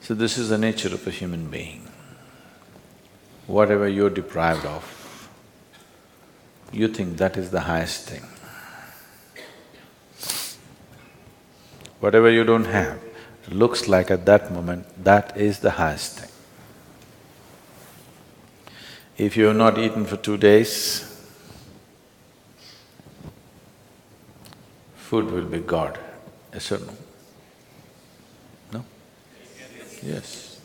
So this is the nature of a human being. Whatever you're deprived of, you think that is the highest thing. Whatever you don't have, looks like at that moment, that is the highest thing. If you have not eaten for 2 days, food will be God, yes or no? No? Yes.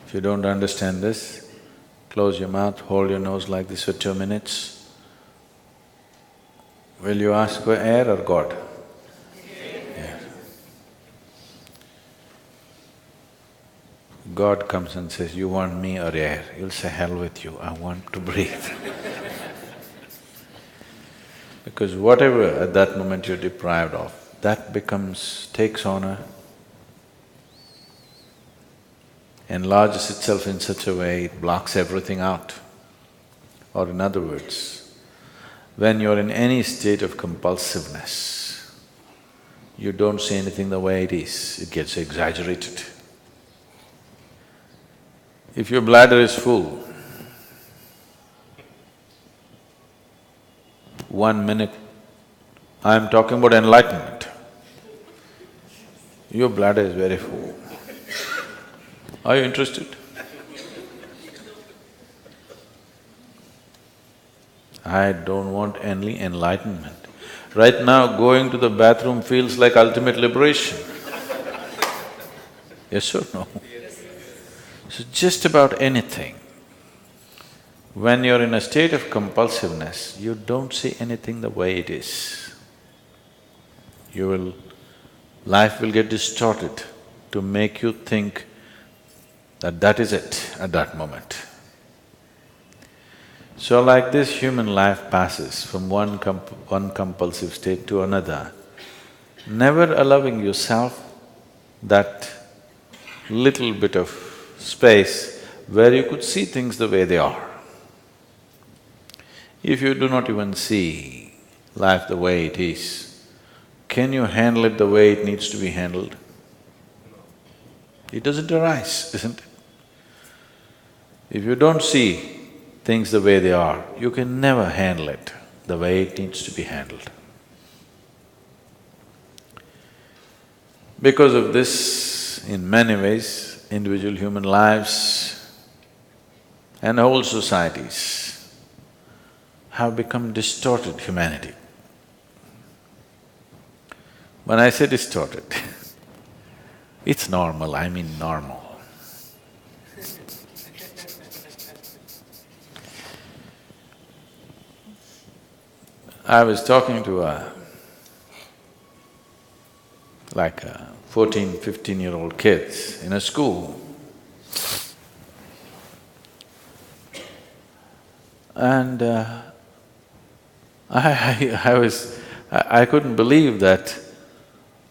If you don't understand this, close your mouth, hold your nose like this for 2 minutes. Will you ask for air or God? Air. God comes and says, you want me or air? You'll say, hell with you, I want to breathe. Because whatever at that moment you're deprived of, that takes on enlarges itself in such a way, it blocks everything out. Or in other words, when you're in any state of compulsiveness, you don't see anything the way it is, it gets exaggerated. If your bladder is full, 1 minute, I'm talking about enlightenment, your bladder is very full. Are you interested? I don't want any enlightenment. Right now, going to the bathroom feels like ultimate liberation. Yes or no? So just about anything, when you're in a state of compulsiveness, you don't see anything the way it is. Life will get distorted to make you think that that is it at that moment. So like this, human life passes from one compulsive state to another, never allowing yourself that little bit of space where you could see things the way they are. If you do not even see life the way it is, can you handle it the way it needs to be handled? It doesn't arise, isn't it? If you don't see things the way they are, you can never handle it the way it needs to be handled. Because of this, in many ways, individual human lives and whole societies have become distorted humanity. When I say distorted, it's normal, I mean normal. I was talking to a 14, 15-year-old kids in a school, and I couldn't believe that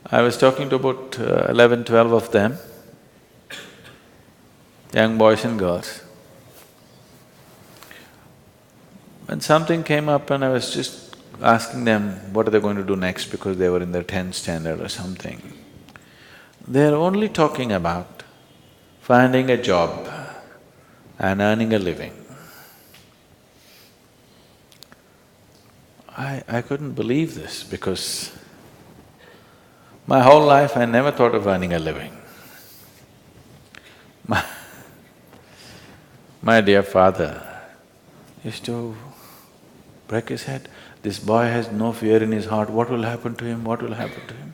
I was talking to about 11, 12 of them, young boys and girls. When something came up and I was just asking them what are they going to do next because they were in their 10th standard or something. They're only talking about finding a job and earning a living. I couldn't believe this because my whole life I never thought of earning a living. My dear father used to break his head. This boy has no fear in his heart, what will happen to him, what will happen to him?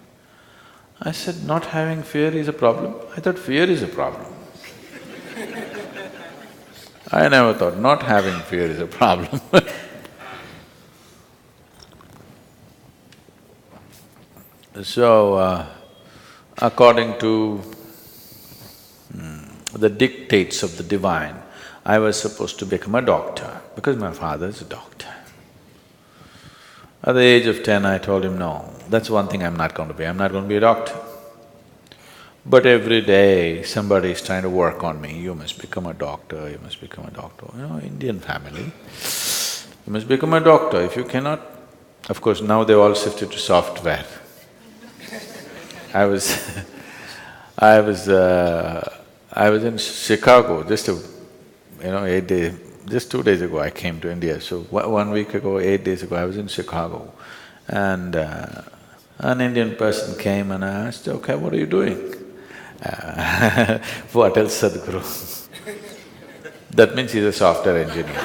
I said, not having fear is a problem? I thought fear is a problem. I never thought not having fear is a problem So, according to the dictates of the divine, I was supposed to become a doctor because my father is a doctor. At the age of 10, I told him, no, that's one thing I'm not going to be, I'm not going to be a doctor. But every day somebody is trying to work on me, you must become a doctor, you must become a doctor. You know, Indian family, you must become a doctor. If you cannot… Of course, now they've all shifted to software. I was I was… I was in Chicago just 8 days… just 2 days ago I came to India, so 1 week ago, 8 days ago, I was in Chicago. And an Indian person came and I asked, okay, what are you doing? What else, Sadhguru? That means he's a software engineer.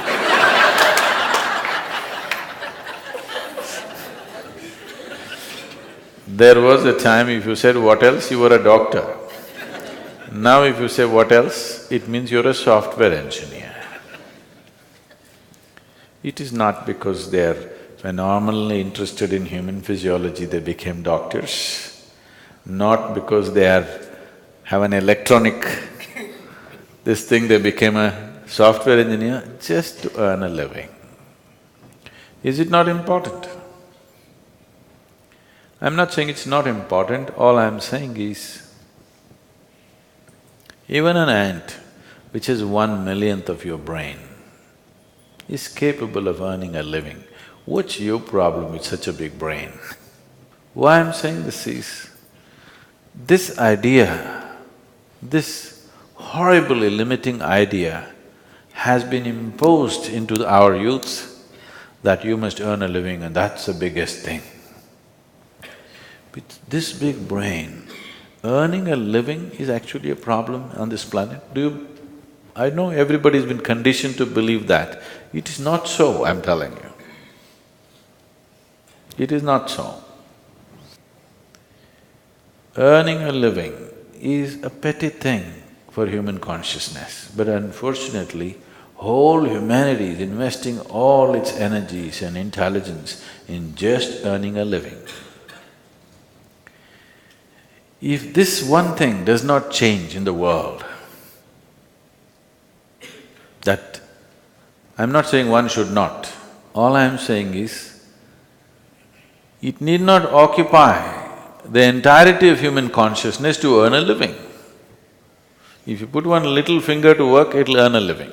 There was a time if you said what else, you were a doctor. Now if you say what else, it means you're a software engineer. It is not because they're phenomenally interested in human physiology they became doctors, not because have an electronic this thing they became a software engineer, just to earn a living. Is it not important? I'm not saying it's not important, all I'm saying is, even an ant, which has 1/1,000,000th of your brain, is capable of earning a living. What's your problem with such a big brain? Why I'm saying this is, this idea, this horribly limiting idea has been imposed into our youth that you must earn a living and that's the biggest thing. With this big brain, earning a living is actually a problem on this planet. I know everybody's been conditioned to believe that. It is not so, I'm telling you. It is not so. Earning a living is a petty thing for human consciousness, but unfortunately, whole humanity is investing all its energies and intelligence in just earning a living. If this one thing does not change in the world, that… I'm not saying one should not, all I'm saying is, it need not occupy the entirety of human consciousness to earn a living. If you put one little finger to work, it'll earn a living.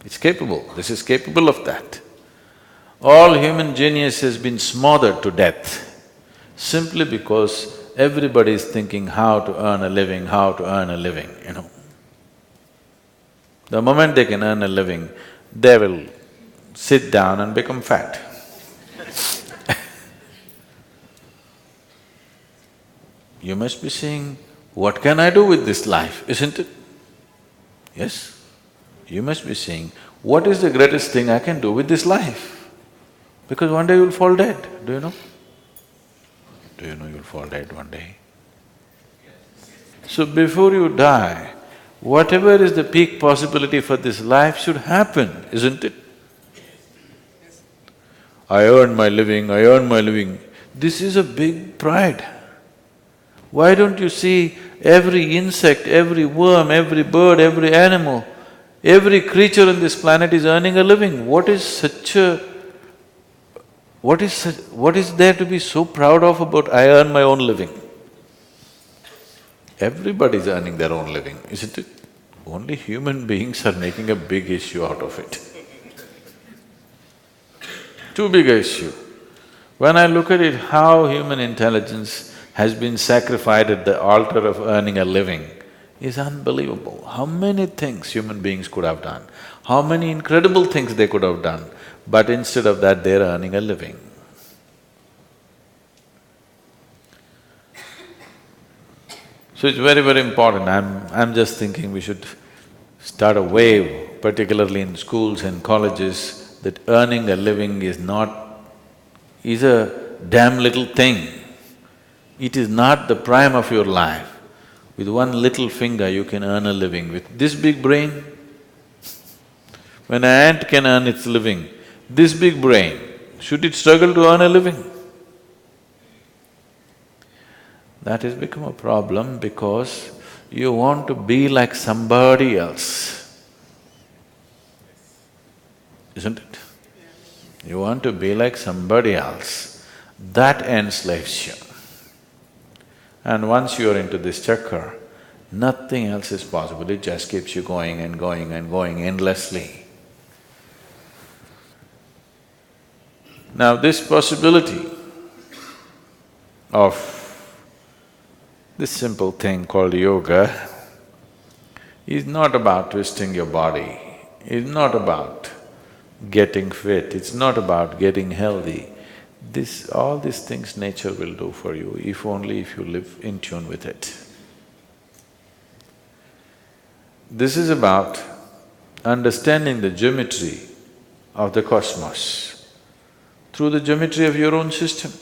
It's capable, this is capable of that. All human genius has been smothered to death simply because everybody is thinking how to earn a living, how to earn a living, The moment they can earn a living, they will sit down and become fat. You must be saying, what can I do with this life, isn't it? Yes? You must be saying, what is the greatest thing I can do with this life? Because one day you'll fall dead, do you know? Do you know you'll fall dead one day? So before you die, whatever is the peak possibility for this life should happen, isn't it? I earn my living, I earn my living. This is a big pride. Why don't you see every insect, every worm, every bird, every animal, every creature on this planet is earning a living? What is there to be so proud of about I earn my own living? Everybody's earning their own living, isn't it? Only human beings are making a big issue out of it. Too big a issue. When I look at it, how human intelligence has been sacrificed at the altar of earning a living is unbelievable. How many things human beings could have done, how many incredible things they could have done, but instead of that, they're earning a living. So it's very, very important. I'm just thinking we should start a wave, particularly in schools and colleges, that earning a living is a damn little thing. It is not the prime of your life. With one little finger you can earn a living. With this big brain, when an ant can earn its living, this big brain, should it struggle to earn a living? That has become a problem because you want to be like somebody else, isn't it? You want to be like somebody else, that enslaves you. And once you're into this chakra, nothing else is possible, it just keeps you going and going and going endlessly. Now this possibility of This simple thing called yoga is not about twisting your body, it's not about getting fit, it's not about getting healthy. All these things nature will do for you, if only if you live in tune with it. This is about understanding the geometry of the cosmos through the geometry of your own system.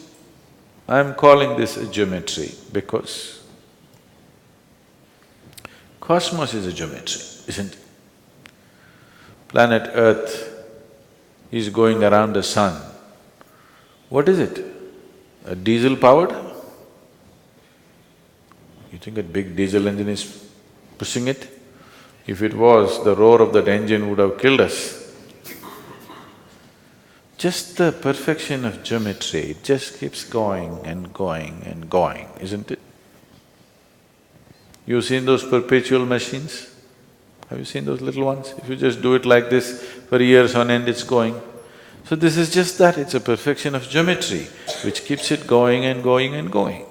I'm calling this a geometry because cosmos is a geometry, isn't it? Planet Earth is going around the sun. What is it? A diesel powered? You think a big diesel engine is pushing it? If it was, the roar of that engine would have killed us. Just the perfection of geometry, it just keeps going and going and going, isn't it? You've seen those perpetual machines? Have you seen those little ones? If you just do it like this, for years on end it's going. So this is just that, it's a perfection of geometry which keeps it going and going and going.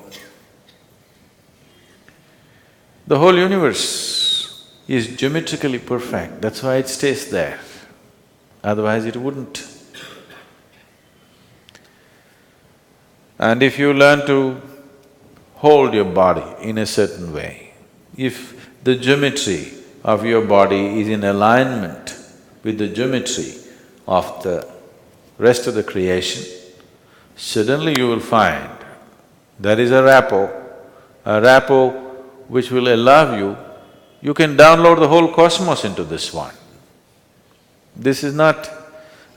The whole universe is geometrically perfect, that's why it stays there, otherwise it wouldn't. And if you learn to hold your body in a certain way, if the geometry of your body is in alignment with the geometry of the rest of the creation, suddenly you will find there is a rapport which will allow you can download the whole cosmos into this one. This is not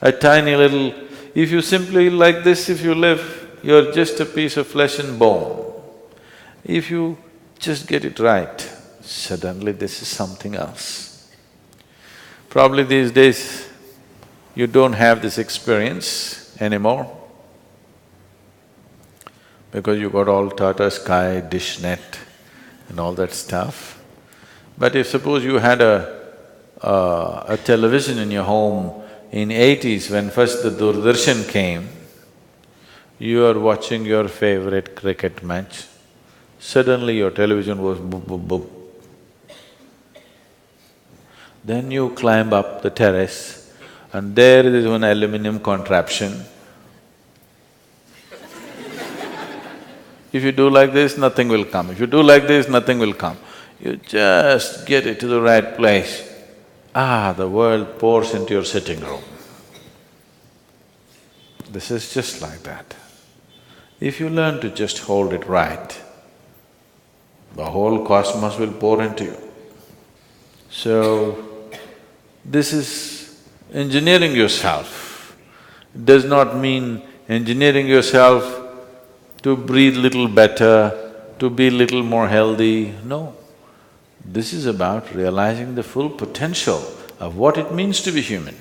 a tiny little… If you simply like this, if you live, you're just a piece of flesh and bone. If you just get it right, suddenly this is something else. Probably these days, you don't have this experience anymore because you got all Tata Sky, dish net and all that stuff. But if suppose you had a television in your home in 80s when first the Doordarshan came, you are watching your favorite cricket match, suddenly your television goes boop, boop, boop. Then you climb up the terrace and there is one aluminum contraption. If you do like this, nothing will come. If you do like this, nothing will come. You just get it to the right place. The world pours into your sitting room. This is just like that. If you learn to just hold it right, the whole cosmos will pour into you. So, this is engineering yourself. It does not mean engineering yourself to breathe little better, to be little more healthy, no. This is about realizing the full potential of what it means to be human.